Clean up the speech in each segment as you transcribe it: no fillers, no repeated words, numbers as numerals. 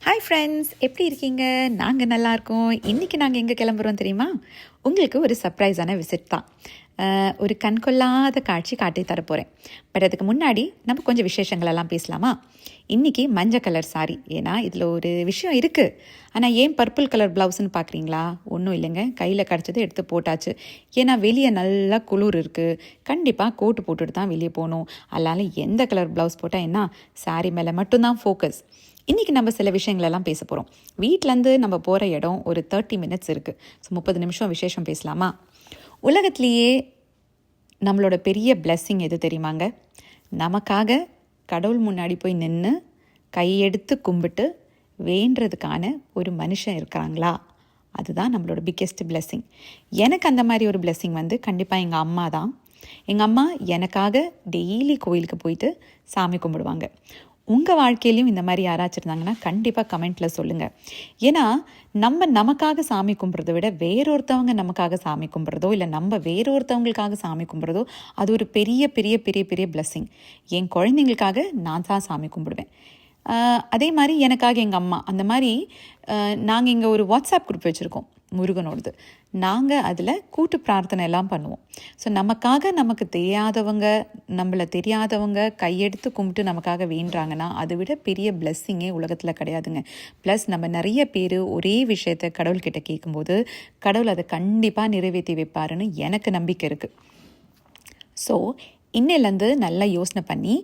Hi friends, எப்படி இருக்கீங்க? நாங்கள் நல்லா இருக்கோம். இன்றைக்கி நாங்கள் எங்கே கிளம்புறோம் தெரியுமா? உங்களுக்கு ஒரு சர்ப்ரைஸான விசிட் தான். ஒரு கண்கொள்ளாத காட்சி காட்டி தரப்போகிறேன். பட் அதுக்கு முன்னாடி நம்ம கொஞ்சம் விசேஷங்களெல்லாம் பேசலாமா? இன்றைக்கி மஞ்சள் கலர் சாரி. ஏன்னா இதில் ஒரு விஷயம் இருக்குது. ஆனால் ஏன் பர்பிள் கலர் ப்ளவுஸ்ன்னு பார்க்குறீங்களா? ஒன்றும் இல்லைங்க, கையில் கிடச்சது எடுத்து போட்டாச்சு. ஏன்னா வெளியே நல்லா குளிர் இருக்குது. கண்டிப்பாக கோட்டு போட்டுட்டு தான் வெளியே போகணும். அதனால் எந்த கலர் ப்ளவுஸ் போட்டால் என்ன, சாரி மேலே மட்டும்தான் ஃபோக்கஸ். இன்றைக்கி நம்ம சில விஷயங்களெல்லாம் பேச போகிறோம். வீட்டிலேருந்து நம்ம போகிற இடம் ஒரு 30 மினிட்ஸ் இருக்குது. ஸோ 30 நிமிஷம் விசேஷம் பேசலாமா? உலகத்திலேயே நம்மளோட பெரிய பிளெஸ்ஸிங் எது தெரியுமாங்க? நமக்காக கடவுள் முன்னாடி போய் நின்று கையெடுத்து கும்பிட்டு வேண்டுறதுக்கான ஒரு மனுஷன் இருக்கிறாங்களா? அதுதான் நம்மளோட பிக்கெஸ்ட் பிளெஸ்ஸிங். எனக்கு அந்த மாதிரி ஒரு பிளெஸ்ஸிங் கண்டிப்பாக எங்கள் அம்மா தான். எங்கள் அம்மா எனக்காக டெய்லி கோயிலுக்கு போயிட்டு சாமி கும்பிடுவாங்க. உங்கள் வாழ்க்கையிலையும் இந்த மாதிரி யாராச்சும் இருந்தாங்கன்னா கண்டிப்பாக கமெண்ட்டில் சொல்லுங்கள். ஏன்னா நமக்காக சாமி கும்பிட்றத விட வேறொருத்தவங்க நமக்காக சாமி கும்பிட்றதோ இல்லை நம்ம வேறொருத்தவங்களுக்காக சாமி கும்பிட்றதோ அது ஒரு பெரிய பெரிய பெரிய பெரிய பிளெஸ்ஸிங். என் குழந்தைங்களுக்காக நான் தான் சாமி கும்பிடுவேன். அதே மாதிரி எனக்காக எங்கள் அம்மா. அந்த மாதிரி நாங்கள் இங்கே ஒரு வாட்ஸ்அப் குரூப் வச்சுருக்கோம் முருகனோடது. நாங்கள் அதில் கூட்டு பிரார்த்தனை எல்லாம் பண்ணுவோம். ஸோ நமக்கு தெரியாதவங்க, நம்மளை தெரியாதவங்க கையெடுத்து கும்பிட்டு நமக்காக வேண்டுறாங்கன்னா அதை விட பெரிய பிளெஸ்ஸிங்கே உலகத்தில் கிடையாதுங்க. ப்ளஸ் நம்ம நிறைய பேர் ஒரே விஷயத்தை கடவுள்கிட்ட கேட்கும்போது கடவுள் அதை கண்டிப்பாக நிறைவேற்றி வைப்பாருன்னு எனக்கு நம்பிக்கை இருக்குது. ஸோ இன்னிலேருந்து நல்லா யோசனை பண்ணி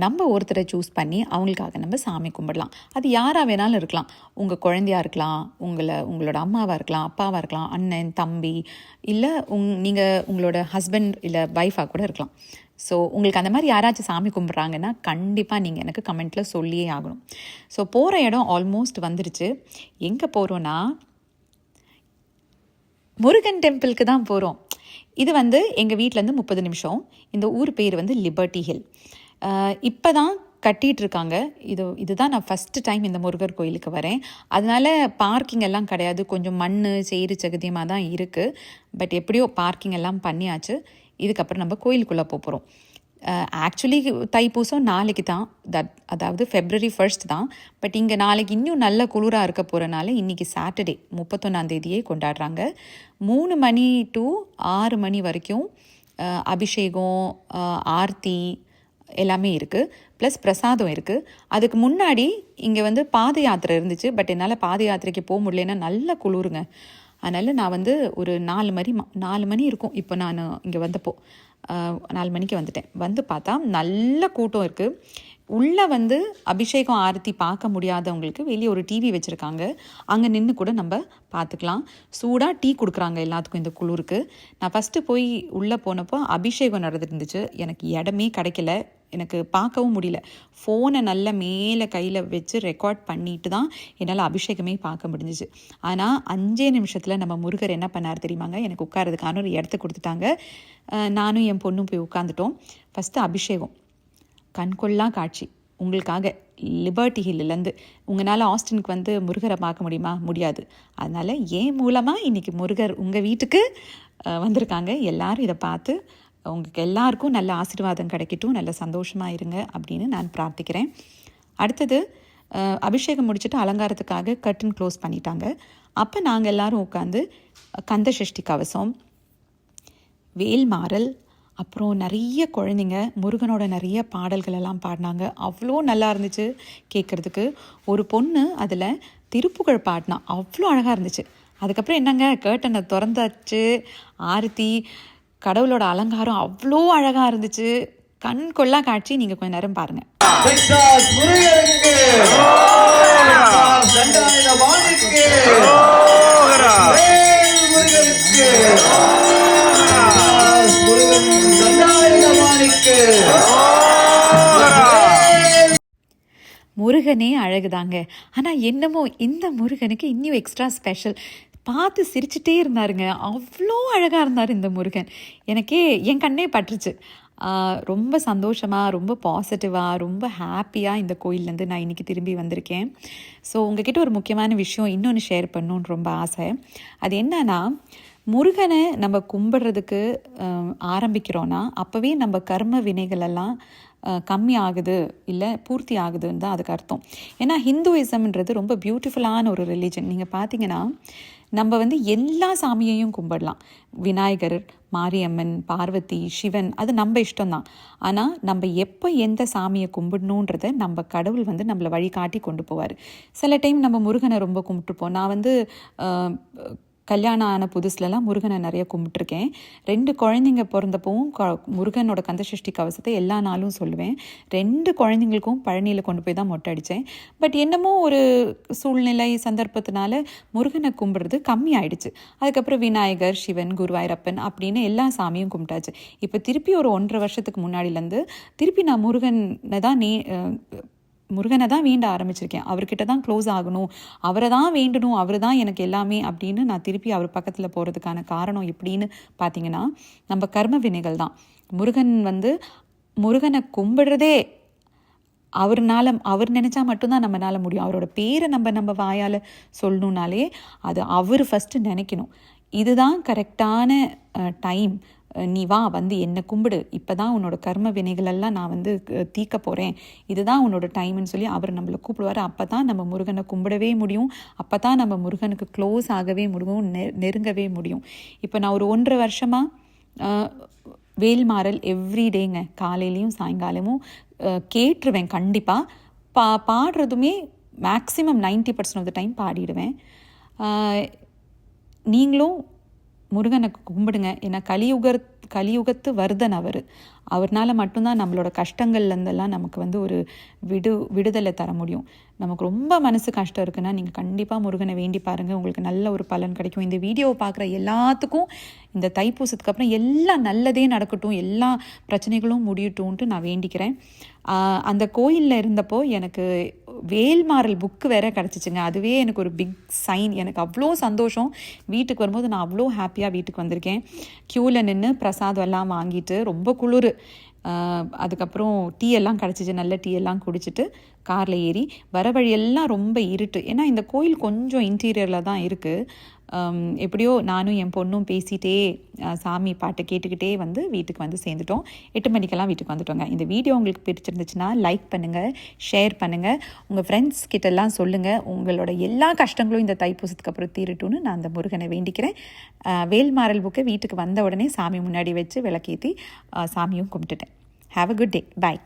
நம்ம ஒருத்தரை சூஸ் பண்ணி அவங்களுக்காக நம்ம சாமி கும்பிடலாம். அது யாராக வேணாலும் இருக்கலாம். உங்கள் குழந்தையாக இருக்கலாம், உங்களோட அம்மாவாக இருக்கலாம், அப்பாவாக இருக்கலாம், அண்ணன் தம்பி, இல்லை நீங்கள் உங்களோட ஹஸ்பண்ட் இல்லை ஒய்ஃபாக கூட இருக்கலாம். ஸோ உங்களுக்கு அந்த மாதிரி யாராச்சும் சாமி கும்பிட்றாங்கன்னா கண்டிப்பாக நீங்கள் எனக்கு கமெண்ட்டில் சொல்லியே ஆகணும். ஸோ போகிற இடம் ஆல்மோஸ்ட் வந்துருச்சு. எங்கே போகிறோன்னா முருகன் டெம்பிளுக்கு தான் போகிறோம். இது எங்கள் வீட்டிலேருந்து 30 நிமிஷம். இந்த ஊர் பேர் லிபர்ட்டி ஹில். இப்போ தான் கட்டிகிட்ருக்காங்க. இதுதான் நான் ஃபஸ்ட்டு டைம் இந்த முருகர் கோயிலுக்கு வரேன். அதனால் பார்க்கிங் எல்லாம் கிடையாது. கொஞ்சம் மண் சேறு சகதியமாக தான் இருக்குது. பட் எப்படியோ பார்க்கிங் எல்லாம் பண்ணியாச்சு. இதுக்கப்புறம் நம்ம கோயிலுக்குள்ளே போகிறோம். ஆக்சுவலி தைப்பூசம் நாளைக்கு தான், அதாவது February 1 தான். பட் இங்கே நாளைக்கு இன்னும் நல்ல குளிராக இருக்க போகிறனால இன்றைக்கி சாட்டர்டே 31 கொண்டாடுறாங்க. 3 மணி டு 6 மணி வரைக்கும் அபிஷேகம், ஆர்த்தி எல்லாமே இருக்குது. ப்ளஸ் பிரசாதம் இருக்குது. அதுக்கு முன்னாடி இங்கே பாத யாத்திரை இருந்துச்சு. பட் என்னால் பாத யாத்திரைக்கு போக முடியலன்னா நல்ல குளிருங்க. அதனால் நான் ஒரு 4 மணி இருக்கும். இப்போ நான் இங்கே வந்தப்போ 4 மணிக்கு வந்துட்டேன். பார்த்தா நல்ல கூட்டம் இருக்குது. உள்ளே அபிஷேகம் ஆரத்தி பார்க்க முடியாதவங்களுக்கு வெளியே ஒரு டிவி வச்சுருக்காங்க. அங்கே நின்று கூட நம்ம பார்த்துக்கலாம். சூடாக டீ கொடுக்குறாங்க எல்லாத்துக்கும் இந்த குளிருக்கு. நான் ஃபஸ்ட்டு போய் உள்ளே போனப்போ அபிஷேகம் நடந்துருந்துச்சு. எனக்கு இடமே கிடைக்கல, எனக்கு பார்க்கவும் முடியல. ஃபோனை நல்ல மேலே கையில் வச்சு ரெக்கார்ட் பண்ணிட்டு தான் என்னால் அபிஷேகமே பார்க்க முடிஞ்சிச்சு. ஆனால் 5 நிமிஷத்தில் நம்ம முருகர் என்ன பண்ணார் தெரியுமாங்க? எனக்கு உட்காரதுக்கான ஒரு இடத்த கொடுத்துட்டாங்க. நானும் என் பொண்ணும் போய் உட்காந்துட்டோம். ஃபஸ்ட்டு அபிஷேகம் கண்கொள்ளா காட்சி உங்களுக்காக. லிபர்ட்டி ஹில்லேருந்து உங்களால் ஆஸ்டினுக்கு முருகரை பார்க்க முடியுமா? முடியாது. அதனால் என் மூலமாக இன்றைக்கி முருகர் உங்கள் வீட்டுக்கு வந்திருக்காங்க. எல்லோரும் இதை பார்த்து உங்களுக்கு எல்லாருக்கும் நல்ல ஆசீர்வாதம் கிடைக்கட்டும், நல்ல சந்தோஷமாக இருங்க அப்படின்னு நான் பிரார்த்திக்கிறேன். அடுத்தது அபிஷேகம் முடிச்சுட்டு அலங்காரத்துக்காக கர்டன் க்ளோஸ் பண்ணிட்டாங்க. அப்போ நாங்கள் எல்லோரும் உட்காந்து கந்த சஷ்டி கவசம், வேல்மாறல், அப்புறம் நிறைய குழந்தைங்க முருகனோட நிறைய பாடல்கள் எல்லாம் பாடினாங்க. அவ்வளோ நல்லா இருந்துச்சு கேட்குறதுக்கு. ஒரு பொண்ணு அதில் திருப்புகழ் பாடினா அவ்வளோ அழகாக இருந்துச்சு. அதுக்கப்புறம் என்னங்க, கர்ட்டனை திறந்தாச்சு, ஆரத்தி, கடவுளோட அலங்காரம் அவ்வளோ அழகாக இருந்துச்சு. கண் கொள்ளா காட்சி. நீங்கள் கொஞ்சம் நேரம் பாருங்கள். முருகனே அழகுதாங்க. ஆனால் என்னமோ இந்த முருகனுக்கு இன்னும் எக்ஸ்ட்ரா ஸ்பெஷல். பார்த்து சிரிச்சுட்டே இருந்தாருங்க. அவ்வளோ அழகாக இருந்தார் இந்த முருகன். எனக்கே என் கண்ணே பட்டுருச்சு. ரொம்ப சந்தோஷமாக, ரொம்ப பாசிட்டிவாக, ரொம்ப ஹாப்பியாக இந்த கோயிலேருந்து நான் இன்றைக்கி திரும்பி வந்திருக்கேன். ஸோ உங்ககிட்ட ஒரு முக்கியமான விஷயம் இன்னொன்று ஷேர் பண்ணணுன்னு ரொம்ப ஆசை. அது என்னன்னா, முருகனை நம்ம கும்பிட்றதுக்கு ஆரம்பிக்கிறோன்னா அப்போவே நம்ம கர்ம வினைகளெல்லாம் கம்மி ஆகுது இல்லை பூர்த்தி ஆகுதுன்னு தான் அதுக்கு அர்த்தம். ஏன்னா ஹிந்துயிசம்ன்றது ரொம்ப பியூட்டிஃபுல்லான ஒரு ரிலீஜன். நீங்கள் பார்த்தீங்கன்னா நம்ம வந்து எல்லா சாமியையும் கும்பிடலாம். விநாயகர், மாரியம்மன், பார்வதி, சிவன், அது நம்ம இஷ்டம்தான். ஆனால் நம்ம எப்போ எந்த சாமியை கும்பிடணுன்றத நம்ம கடவுள் வந்து நம்மளை வழிகாட்டி கொண்டு போவார். சில டைம் நம்ம முருகனை ரொம்ப கும்பிட்டுருப்போம். நான் வந்து கல்யாணம் ஆன புதுசுலலாம் முருகனை நிறைய கும்பிட்டுருக்கேன். 2 குழந்தைங்க பிறந்தப்பவும் முருகனோட கந்தசஷ்டி கவசத்தை எல்லா நாளும் சொல்லுவேன். 2 குழந்தைங்களுக்கும் பழனியில் கொண்டு போய் தான் மொட்டை அடித்தேன். பட் என்னமோ ஒரு சூழ்நிலை சந்தர்ப்பத்தினால முருகனை கும்பிட்றது கம்மி ஆயிடுச்சு. அதுக்கப்புறம் விநாயகர், சிவன், குருவாயூரப்பன் அப்படின்னு எல்லா சாமியும் கும்பிட்டாச்சு. இப்போ திருப்பி ஒரு 1.5 வருஷத்துக்கு முன்னாடிலேருந்து திருப்பி நான் முருகனை தான் வேண்ட ஆரம்பிச்சிருக்கேன். அவர்கிட்ட தான் க்ளோஸ் ஆகணும், அவரை தான் வேண்டணும், அவர் தான் எனக்கு எல்லாமே அப்படின்னு நான் திருப்பி அவர் பக்கத்தில் போகிறதுக்கான காரணம் எப்படின்னு பார்த்தீங்கன்னா, நம்ம கர்ம வினைகள் தான். முருகனை கும்பிடுறதே அவர் நினச்சா மட்டும்தான் நம்மளால முடியும். அவரோட பேரை நம்ம வாயால் சொல்லணுன்னாலே அது அவர் ஃபஸ்ட்டு நினைக்கணும். இதுதான் கரெக்டான டைம், நீ வா வந்து என்னை கும்பிடு, இப்போ தான் உன்னோட கர்ம வினைகளெல்லாம் நான் வந்து தீர்க்க போகிறேன், இதுதான் உன்னோட டைம்னு சொல்லி அவர் நம்மளை கூப்பிடுவார். அப்போ தான் நம்ம முருகனை கும்பிடவே முடியும். அப்போ தான் நம்ம முருகனுக்கு க்ளோஸ் ஆகவே முடியும், நெருங்கவே முடியும். இப்போ நான் ஒரு 1.5 வருஷமாக வேல்மாறல் எவ்ரிடேங்க, காலையிலையும் சாயங்காலமும் கேட்டுருவேன். கண்டிப்பாக பாடுறதுமே மேக்ஸிமம் 90% ஆஃப் த டைம் பாடிடுவேன். நீங்களும் முருகனை கும்பிடுங்க. ஏன்னா கலியுகத்து வர்தன் அவர்னால மட்டும்தான் நம்மளோட கஷ்டங்கள்லேருந்தெல்லாம் நமக்கு வந்து ஒரு விடுதலை தர முடியும். நமக்கு ரொம்ப மனசு கஷ்டம் இருக்குன்னா நீங்கள் கண்டிப்பாக முருகனை வேண்டி பாருங்கள், உங்களுக்கு நல்ல ஒரு பலன் கிடைக்கும். இந்த வீடியோவை பார்க்குற எல்லாத்துக்கும் இந்த தைப்பூசத்துக்கு அப்புறம் எல்லாம் நல்லதே நடக்கட்டும், எல்லா பிரச்சனைகளும் முடியட்டும்ன்ட்டு நான் வேண்டிக்கிறேன். அந்த கோயிலில் இருந்தப்போ எனக்கு வேல்மாறல் புக்கு வேற கிடச்சிச்சுங்க. அதுவே எனக்கு ஒரு பிக் சைன். எனக்கு அவ்வளோ சந்தோஷம். வீட்டுக்கு வரும்போது நான் அவ்வளோ ஹாப்பியாக வீட்டுக்கு வந்திருக்கேன். க்யூவில் நின்று பிரசாதம் எல்லாம் வாங்கிட்டு ரொம்ப குளிர். அதுக்கப்புறம் டீ எல்லாம் கிடச்சிச்சு. நல்ல டீ எல்லாம் குடிச்சிட்டு காரில் ஏறி வர வழியெல்லாம் ரொம்ப இருட்டு. ஏன்னா இந்த கோயில் கொஞ்சம் இன்டீரியரில் தான் இருக்குது. எப்படியோ நானும் என் பொண்ணும் பேசிகிட்டே சாமி பாட்டை கேட்டுக்கிட்டே வந்து வீட்டுக்கு வந்து சேர்ந்துட்டோம். 8 மணிக்கெல்லாம் வீட்டுக்கு வந்துட்டோங்க. இந்த வீடியோ உங்களுக்கு பிடிச்சிருந்துச்சுன்னா லைக் பண்ணுங்கள், ஷேர் பண்ணுங்கள், உங்கள் ஃப்ரெண்ட்ஸ் கிட்டெல்லாம் சொல்லுங்கள். உங்களோட எல்லா கஷ்டங்களும் இந்த தைப்பூசத்துக்கு அப்புறம் தீரட்டும்னு நான் அந்த முருகனை வேண்டிக்கிறேன். வேல்மாறல் புக்கை வீட்டுக்கு வந்த உடனே சாமி முன்னாடி வச்சு விளக்கேற்றி சாமியும் கும்பிட்டுட்டேன். Have a good day. Bye.